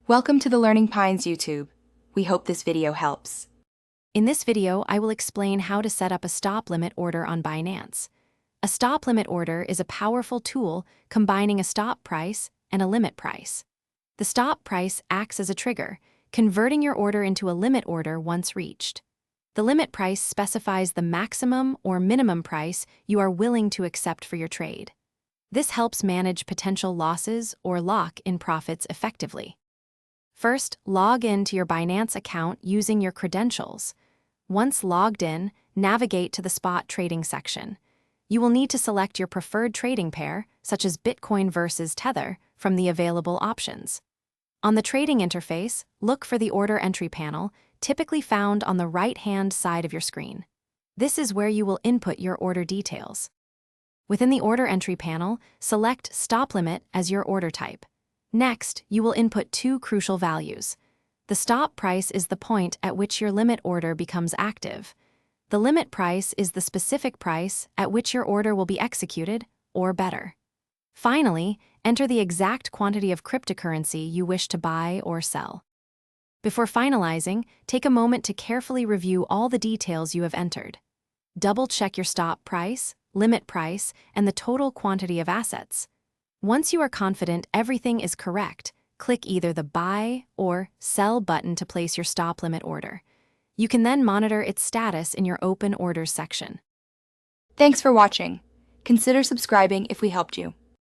Welcome to the Learning Pines YouTube. We hope this video helps. In this video, I will explain how to set up a stop limit order on Binance. A stop limit order is a powerful tool combining a stop price and a limit price. The stop price acts as a trigger, converting your order into a limit order once reached. The limit price specifies the maximum or minimum price you are willing to accept for your trade. This helps manage potential losses or lock in profits effectively. First, log in to your Binance account using your credentials. Once logged in, navigate to the spot trading section. You will need to select your preferred trading pair, such as Bitcoin versus Tether, from the available options. On the trading interface, look for the order entry panel, typically found on the right-hand side of your screen. This is where you will input your order details. Within the order entry panel, select Stop Limit as your order type. Next, you will input two crucial values. The stop price is the point at which your limit order becomes active. The limit price is the specific price at which your order will be executed, or better. Finally, enter the exact quantity of cryptocurrency you wish to buy or sell. Before finalizing, take a moment to carefully review all the details you have entered. Double-check your stop price, limit price, and the total quantity of assets. Once you are confident everything is correct, click either the Buy or Sell button to place your stop limit order. You can then monitor its status in your Open Orders section. Thanks for watching. Consider subscribing if we helped you.